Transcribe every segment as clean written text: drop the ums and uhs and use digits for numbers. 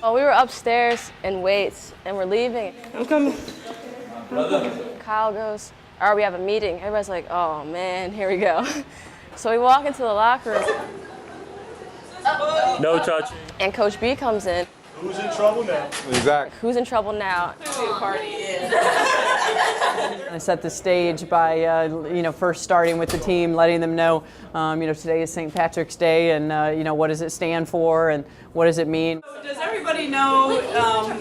Oh, we were upstairs in weights, and we're leaving. I'm coming. Kyle goes, all right, we have a meeting. Everybody's like, oh man, here we go. So we walk into the locker room. No touching. And Coach B comes in. Who's in trouble now? Exactly. Who's in trouble now? I set the stage by, first starting with the team, letting them know, today is St. Patrick's Day, and what does it stand for, and what does it mean? Does everybody know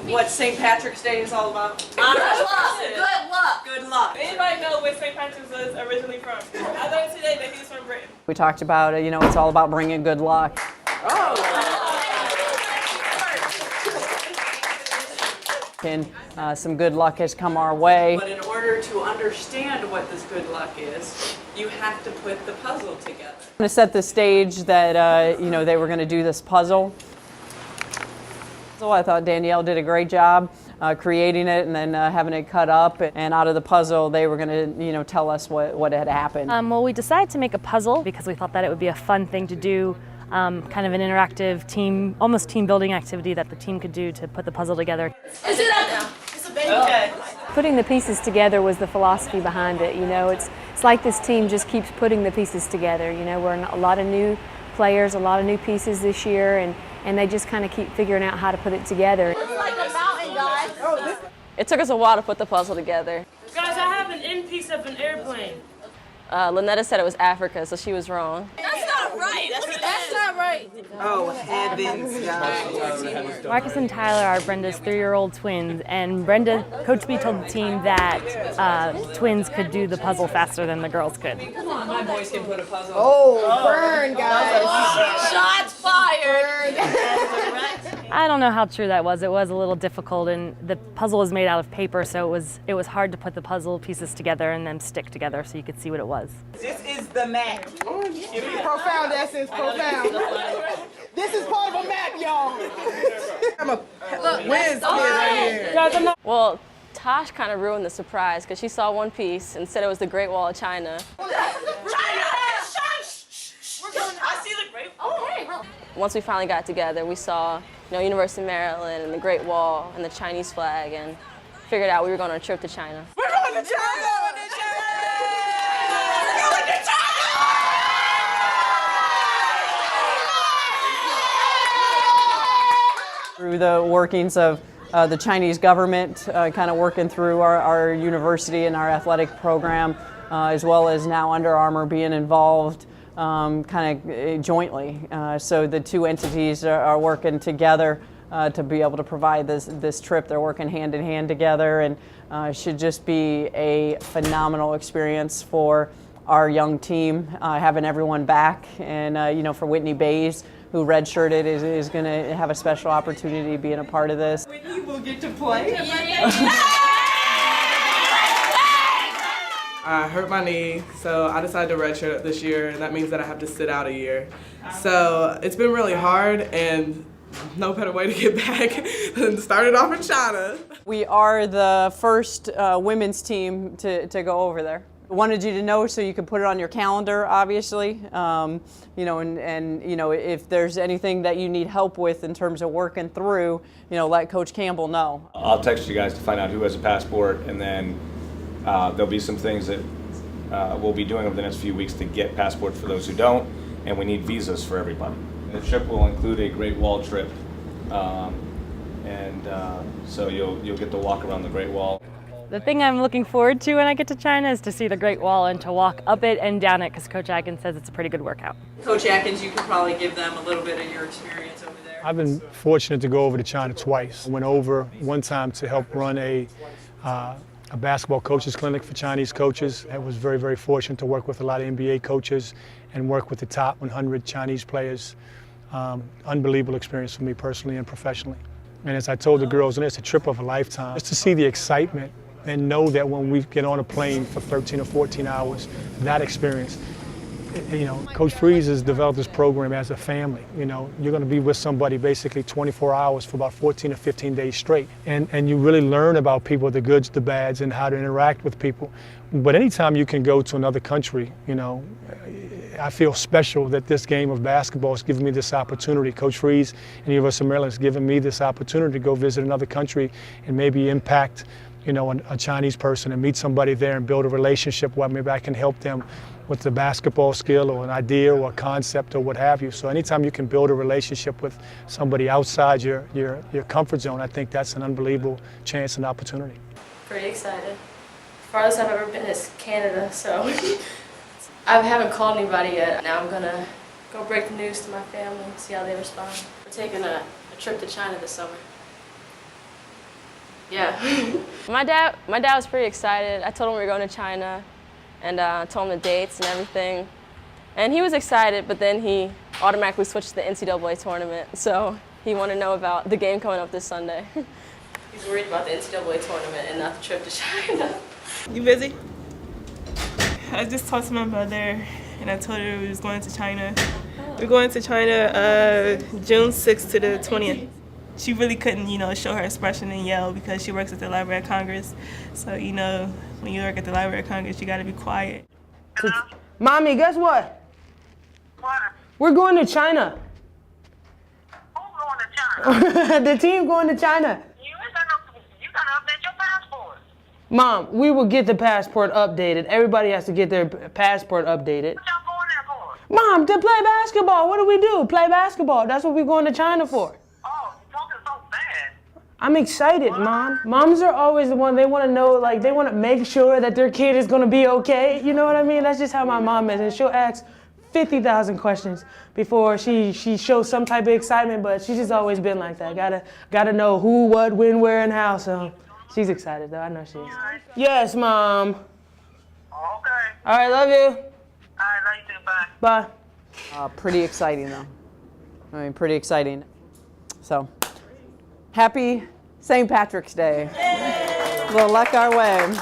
what St. Patrick's Day is all about? Good luck. Good luck. Good luck. Anybody know where St. Patrick's is originally from? I learned today that he's from Britain. We talked about, it's all about bringing good luck. And some good luck has come our way. But in order to understand what this good luck is, you have to put the puzzle together. I'm going to set the stage that, they were going to do this puzzle. So I thought Danielle did a great job creating it and then having it cut up. And out of the puzzle, they were going to, tell us what had happened. Well, we decided to make a puzzle because we thought that it would be a fun thing to do. Kind of an interactive team, almost team building activity that the team could do to put the puzzle together. Is it up now? It's a baby. Okay. Putting the pieces together was the philosophy behind it. It's like this team just keeps putting the pieces together. We're a lot of new players, a lot of new pieces this year, and they just kind of keep figuring out how to put it together. It's like a mountain, guys. It took us a while to put the puzzle together. Guys, I have an end piece of an airplane. Lynetta said it was Africa, so she was wrong. That's not right. That's not right. Oh, heavens, guys. Marcus and Tyler are Brenda's 3-year-old twins, and Coach B told the team that twins could do the puzzle faster than the girls could. My boys can put a puzzle. Burn, guys. Shots fired. I don't know how true that was. It was a little difficult, and the puzzle was made out of paper, so it was hard to put the puzzle pieces together and then stick together so you could see what it was. This is the map. Profound essence, profound. This is part of a map, y'all. I'm a whiz kid right here. Well, Tosh kind of ruined the surprise because she saw one piece and said it was the Great Wall of China. China! I see the Great Wall. Okay. Once we finally got together, we saw, University of Maryland and the Great Wall and the Chinese flag and figured out we were going on a trip to China. We're going to China! Through the workings of the Chinese government, kind of working through our university and our athletic program, as well as now Under Armour being involved kind of jointly. So the two entities are working together to be able to provide this trip. They're working hand in hand together, and should just be a phenomenal experience for our young team, having everyone back, and for Whitney Bays, who redshirted, is going to have a special opportunity being a part of this. Whitney will get to play. I hurt my knee, so I decided to redshirt this year, and that means that I have to sit out a year. So it's been really hard, and no better way to get back than start it off in China. We are the first women's team to go over there. Wanted you to know so you could put it on your calendar, obviously. If there's anything that you need help with in terms of working through, let Coach Campbell know. I'll text you guys to find out who has a passport, and then there'll be some things that we'll be doing over the next few weeks to get passports for those who don't, and we need visas for everybody. The trip will include a Great Wall trip, so you'll get to walk around the Great Wall. The thing I'm looking forward to when I get to China is to see the Great Wall and to walk up it and down it, because Coach Atkins says it's a pretty good workout. Coach Atkins, you can probably give them a little bit of your experience over there. I've been fortunate to go over to China twice. I went over one time to help run a basketball coaches clinic for Chinese coaches. I was very, very fortunate to work with a lot of NBA coaches and work with the top 100 Chinese players. Unbelievable experience for me personally and professionally. And as I told the girls, and it's a trip of a lifetime, just to see the excitement and know that when we get on a plane for 13 or 14 hours, that experience, you know, Coach Freeze has developed this program as a family. You know, you're going to be with somebody basically 24 hours for about 14 or 15 days straight. And you really learn about people, the goods, the bads, and how to interact with people. But anytime you can go to another country, you know, I feel special that this game of basketball has given me this opportunity. Coach Freeze and the University of Maryland has given me this opportunity to go visit another country and maybe impact, you know, a Chinese person and meet somebody there and build a relationship where maybe I can help them with the basketball skill or an idea or a concept or what have you. So anytime you can build a relationship with somebody outside your comfort zone, I think that's an unbelievable chance and opportunity. Pretty excited. Farthest I've ever been is Canada, so I haven't called anybody yet. Now I'm gonna go break the news to my family and see how they respond. We're taking a trip to China this summer. Yeah. My dad was pretty excited. I told him we were going to China and told him the dates and everything. And he was excited, but then he automatically switched to the NCAA tournament. So he wanted to know about the game coming up this Sunday. He's worried about the NCAA tournament and not the trip to China. You busy? I just talked to my mother and I told her we was going to China. We're going to China June 6th to the 20th. She really couldn't, you know, show her expression and yell because she works at the Library of Congress. So, you know, when you work at the Library of Congress, you gotta be quiet. Mommy, guess what? What? We're going to China. Who's going to China? The team going to China. You gotta update your passport. Mom, we will get the passport updated. Everybody has to get their passport updated. What y'all going there for? Mom, to play basketball. What do we do? Play basketball. That's what we're going to China for. Oh, you're talking so bad. I'm excited, Mom. Moms are always the one, they want to know, like, they want to make sure that their kid is going to be okay. You know what I mean? That's just how my mom is. And she'll ask 50,000 questions before she shows some type of excitement, but she's just always been like that. Gotta know who, what, when, where, and how. So she's excited, though. I know she is. Yes, Mom. Okay. All right, love you. All right, love you too. Bye. Bye. Pretty exciting, though. I mean, pretty exciting. So, happy St. Patrick's Day. A little luck our way.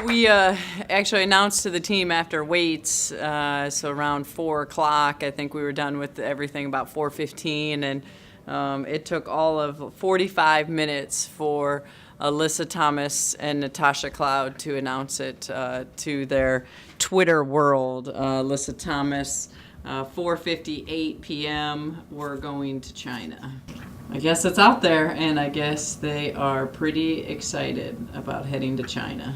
We actually announced to the team after weights, so around 4 o'clock. I think we were done with everything about 4:15, and it took all of 45 minutes for Alyssa Thomas and Natasha Cloud to announce it to their Twitter world. Alyssa Thomas, 4:58 p.m., we're going to China. I guess it's out there, and I guess they are pretty excited about heading to China.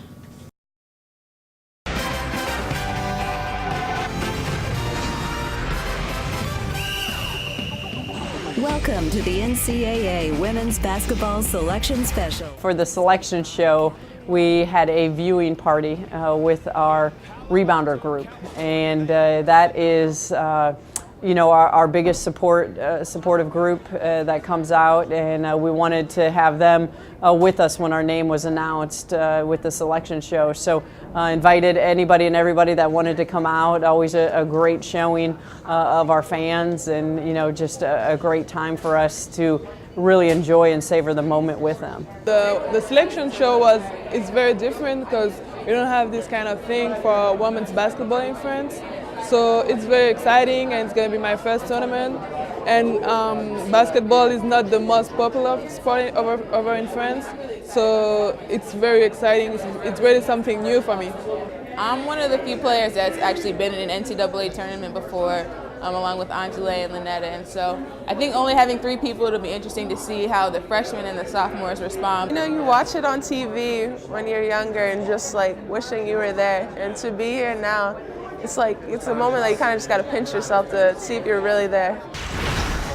Welcome to the NCAA Women's Basketball Selection Special. For the selection show, we had a viewing party with our rebounder group, and that is you know, our biggest supportive group that comes out, and we wanted to have them with us when our name was announced with the selection show. So invited anybody and everybody that wanted to come out. Always a great showing of our fans, and you know, just a great time for us to really enjoy and savor the moment with them. The selection show is very different because we don't have this kind of thing for women's basketball in France. So it's very exciting, and it's going to be my first tournament. And basketball is not the most popular sport over in France, so it's very exciting. It's really something new for me. I'm one of the few players that's actually been in an NCAA tournament before, along with Angela and Lynetta, and so I think only having 3 people, it'll be interesting to see how the freshmen and the sophomores respond. You know, you watch it on TV when you're younger and just like wishing you were there, and to be here now, it's a moment that you kind of just got to pinch yourself to see if you're really there.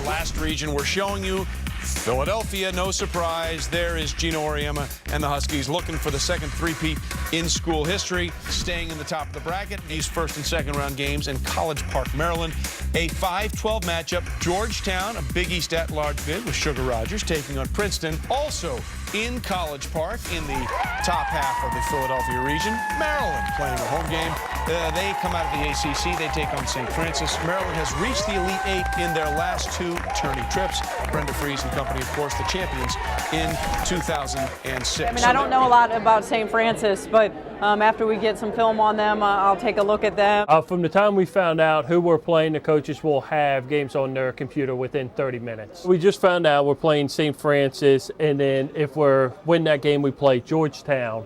The last region we're showing you, Philadelphia, no surprise. There is Gino Auriemma and the Huskies looking for the second three-peat in school history, staying in the top of the bracket. These first and second round games in College Park, Maryland. A 5-12 matchup. Georgetown, a Big East at-large bid with Sugar Rogers taking on Princeton. Also in College Park in the top half of the Philadelphia region. Maryland playing a home game. They come out of the ACC. They take on St. Francis. Maryland has reached the Elite Eight in their last 2 tourney trips. Brenda Frese and company, of course, the champions in 2006. I mean, I don't know a lot about St. Francis, but after we get some film on them, I'll take a look at them. From the time we found out who we're playing, the coaches will have games on their computer within 30 minutes. We just found out we're playing St. Francis, and then if we're win that game, we play Georgetown.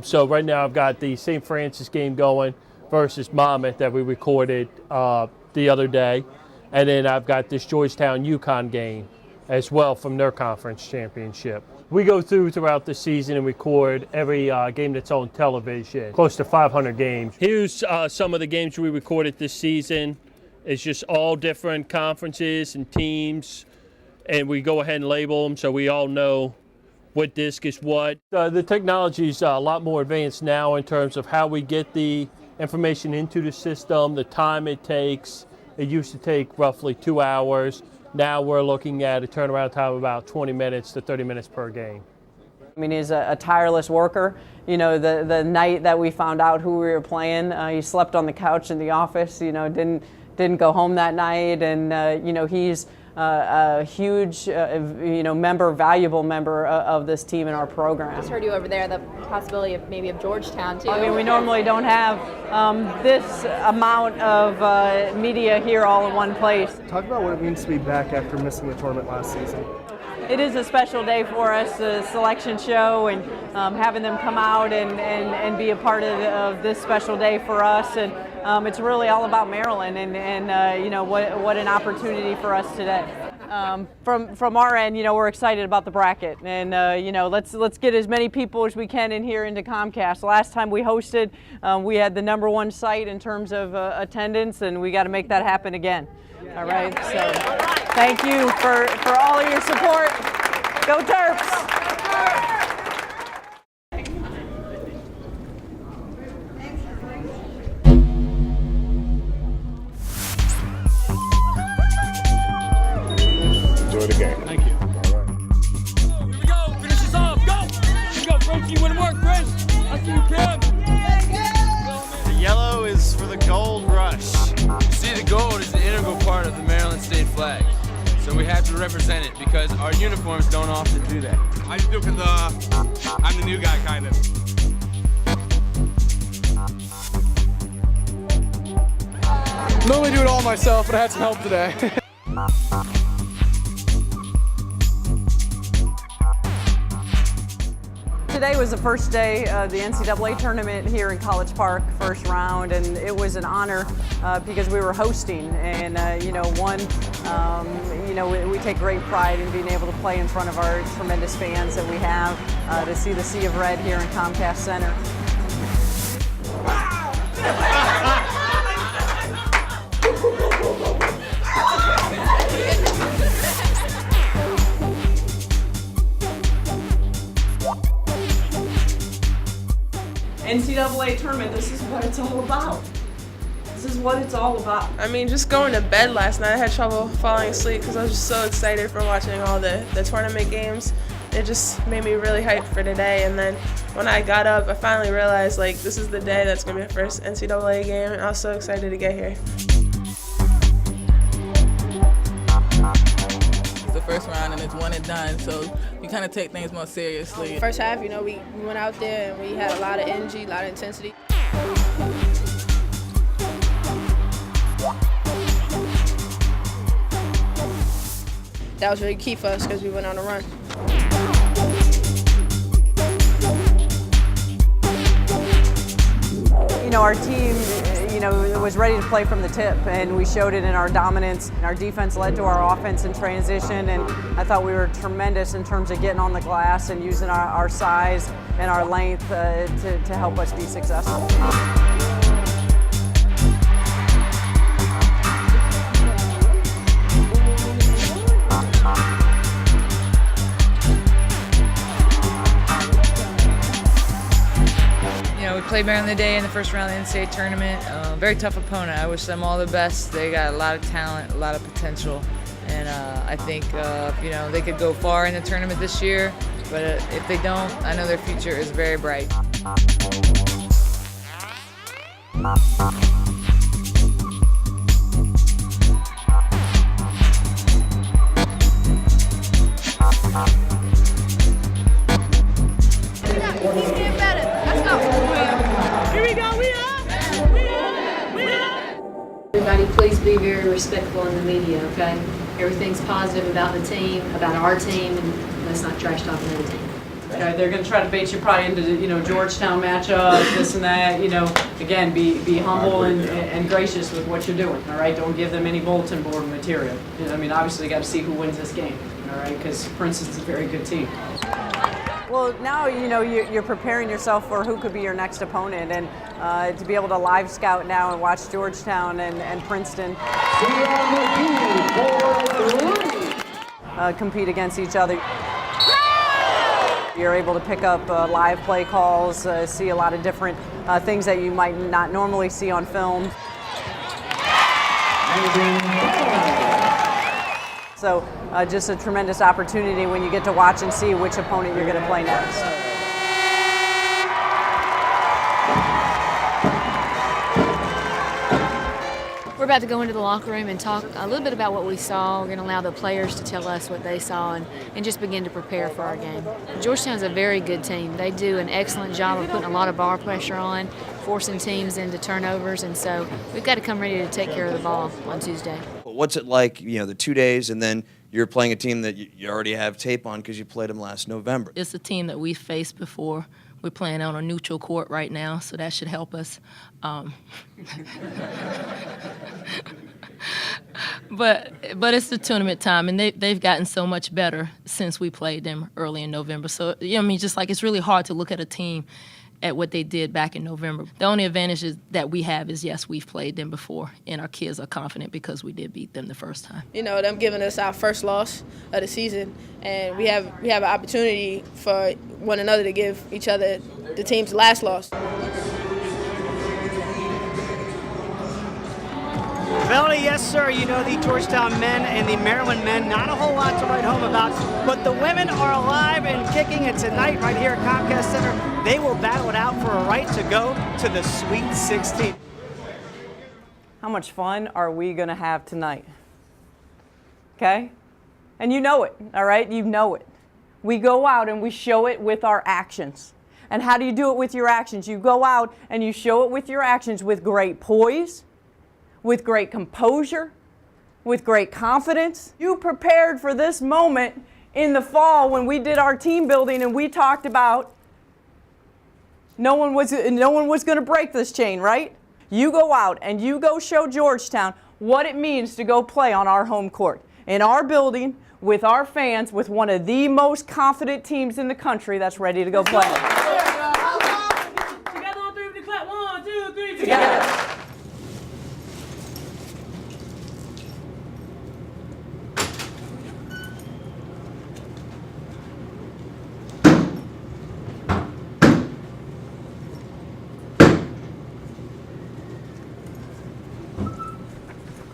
So right now I've got the St. Francis game going versus Monmouth that we recorded the other day. And then I've got this Georgetown UConn game as well from their conference championship. We go throughout the season and record every game that's on television, close to 500 games. Here's some of the games we recorded this season. It's just all different conferences and teams, and we go ahead and label them so we all know what disc is what. The technology is a lot more advanced now in terms of how we get the information into the system, the time it takes. It used to take roughly 2 hours. Now we're looking at a turnaround time of about 20 minutes to 30 minutes per game. I mean, he's a tireless worker. You know, the night that we found out who we were playing, he slept on the couch in the office, you know, didn't go home that night. And, you know, he's a huge, you know, valuable member of this team in our program. I just heard you over there, the possibility of maybe of Georgetown too. I mean, we normally don't have this amount of media here all in one place. Talk about what it means to be back after missing the tournament last season. It is a special day for us, the selection show, and having them come out and be a part of this special day for us. And it's really all about Maryland, and you know, what an opportunity for us today. From our end, you know, we're excited about the bracket, and you know, let's get as many people as we can in here into Comcast. Last time we hosted, we had the #1 site in terms of attendance, and we got to make that happen again. All right, so thank you for all of your support. Go Terps! Enjoy the game. Thank you. All right. Here we go. Finish this off. Go. Here we go, French. You win work, French. I see you, Cam. The yellow is for the gold rush. You see, the gold is an integral part of the Maryland state flag. So we have to represent it because our uniforms don't often do that. I just do because I'm the new guy, kind of. Normally do it all myself, but I had some help today. Today was the first day of the NCAA tournament here in College Park, first round, and it was an honor because we were hosting. And you know, you know, we take great pride in being able to play in front of our tremendous fans that we have to see the Sea of Red here in Comcast Center. NCAA tournament, this is what it's all about. This is what it's all about. I mean, just going to bed last night, I had trouble falling asleep because I was just so excited for watching all the tournament games. It just made me really hyped for today. And then when I got up, I finally realized, like, this is the day that's going to be my first NCAA game, and I was so excited to get here. It's the first round and it's one and done, so you kind of take things more seriously. First half, you know, we went out there and we had a lot of energy, a lot of intensity. That was really key for us because we went on a run. You know, our team, you know, was ready to play from the tip, and we showed it in our dominance. Our defense led to our offense in transition, and I thought we were tremendous in terms of getting on the glass and using our size and our length to help us be successful. We played Maryland today in the first round of the NCAA tournament. Very tough opponent. I wish them all the best. They got a lot of talent, a lot of potential, and I think you know, they could go far in the tournament this year. But if they don't, I know their future is very bright. He's getting better. Let's go. everybody, please be very respectful in the media, okay? Everything's positive about the team, about our team, and let's not trash talk another team. Okay, they're going to try to bait you probably into, Georgetown matchup, this and that. Again, be humble and gracious with what you're doing. All right, don't give them any bulletin board material. Obviously, you got to see who wins this game. All right, because Princeton's a very good team. Well, now you're preparing yourself for who could be your next opponent, and to be able to live scout now and watch Georgetown and Princeton compete against each other. You're able to pick up live play calls, see a lot of different things that you might not normally see on film. So just a tremendous opportunity when you get to watch and see which opponent you're going to play next. We're about to go into the locker room and talk a little bit about what we saw. We're going to allow the players to tell us what they saw and just begin to prepare for our game. Georgetown's a very good team. They do an excellent job of putting a lot of ball pressure on, forcing teams into turnovers, and so we've got to come ready to take care of the ball on Tuesday. What's it like, the 2 days, and then you're playing a team that you already have tape on because you played them last November? It's a team that we've faced before. We're playing on a neutral court right now, so that should help us. But it's the tournament time, and they've gotten so much better since we played them early in November. So, it's really hard to look at a team at what they did back in November. The only advantage that we have is, yes, we've played them before, and our kids are confident because we did beat them the first time. Them giving us our first loss of the season, and we have an opportunity for one another to give each other the team's last loss. Melanie, yes, sir. The Georgetown men and the Maryland men, not a whole lot to write home about, but the women are alive and kicking, and tonight right here at Comcast Center, they will battle it out for a right to go to the Sweet 16. How much fun are we going to have tonight? Okay? And you know it, all right? You know it. We go out and we show it with our actions. And how do you do it with your actions? You go out and you show it with your actions with great poise, with great composure, with great confidence. You prepared for this moment in the fall when we did our team building and we talked about no one was going to break this chain, right? You go out and you go show Georgetown what it means to go play on our home court, in our building, with our fans, with one of the most confident teams in the country that's ready to go play. Together on three with the clap. 1, 2, 3, Together.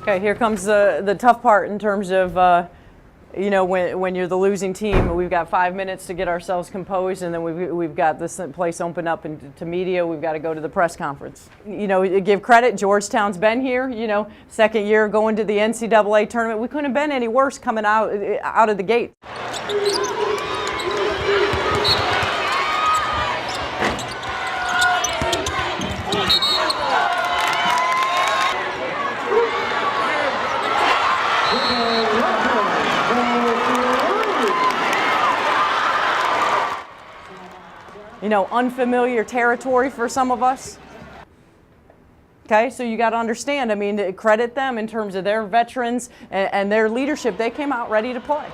Okay, here comes the tough part in terms of, when you're the losing team. We've got 5 minutes to get ourselves composed, and then we've got this place open up to media. We've got to go to the press conference. Give credit, Georgetown's been here, second year going to the NCAA tournament. We couldn't have been any worse coming out of the gate. Unfamiliar territory for some of us. Okay, so you got to understand, credit them in terms of their veterans and their leadership. They came out ready to play.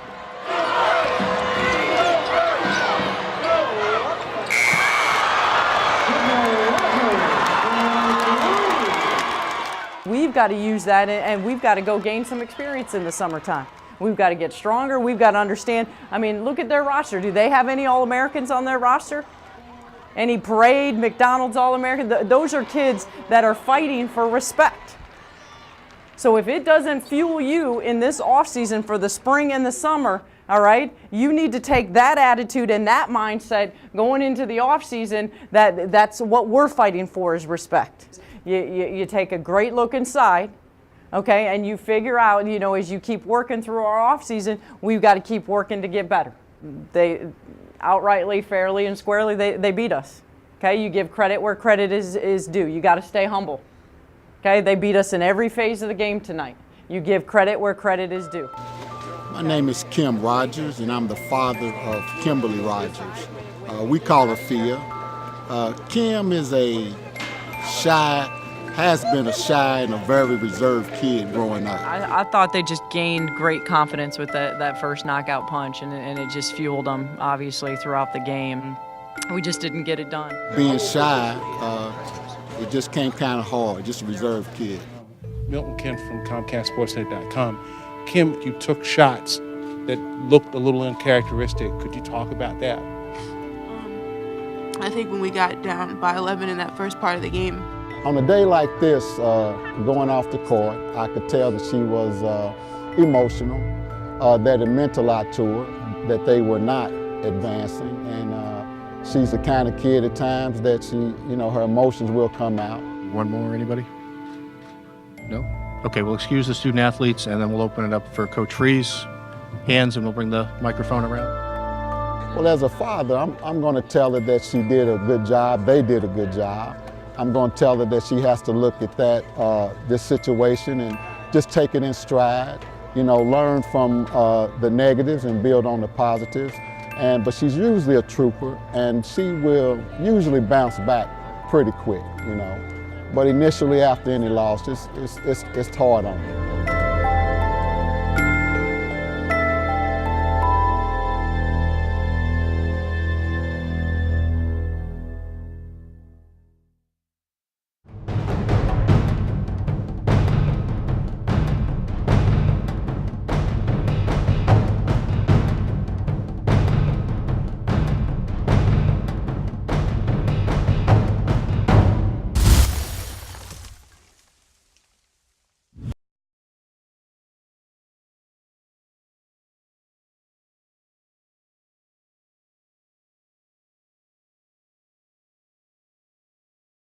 We've got to use that, and we've got to go gain some experience in the summertime. We've got to get stronger. We've got to understand. Look at their roster. Do they have any All-Americans on their roster? Any Parade, McDonald's All-American? Those are kids that are fighting for respect. So if it doesn't fuel you in this offseason for the spring and the summer, all right, you need to take that attitude and that mindset going into the offseason. That's what we're fighting for, is respect. You take a great look inside, okay, and you figure out, as you keep working through our offseason, we've got to keep working to get better. They outrightly, fairly, and squarely, they beat us. Okay, you give credit where credit is due. You got to stay humble. Okay, they beat us in every phase of the game tonight. You give credit where credit is due. My name is Kim Rogers, and I'm the father of Kimberly Rogers. We call her Fia. Kim is has been a shy and a very reserved kid growing up. I thought they just gained great confidence with that first knockout punch, and it just fueled them, obviously, throughout the game. We just didn't get it done. Being shy, it just came kind of hard, just a reserved kid. Milton Kent from ComcastSportsNet.com. Kim, you took shots that looked a little uncharacteristic. Could you talk about that? I think when we got down by 11 in that first part of the game. On a day like this, going off the court, I could tell that she was emotional, that it meant a lot to her, that they were not advancing, and she's the kind of kid at times that her emotions will come out. One more, anybody? No? Okay, we'll excuse the student athletes and then we'll open it up for Coach Freeze. Hands, and we'll bring the microphone around. Well, as a father, I'm going to tell her that she did a good job. They did a good job. I'm going to tell her that she has to look at this situation and just take it in stride. Learn from the negatives and build on the positives. But she's usually a trooper, and she will usually bounce back pretty quick. But initially, after any loss, it's hard on her.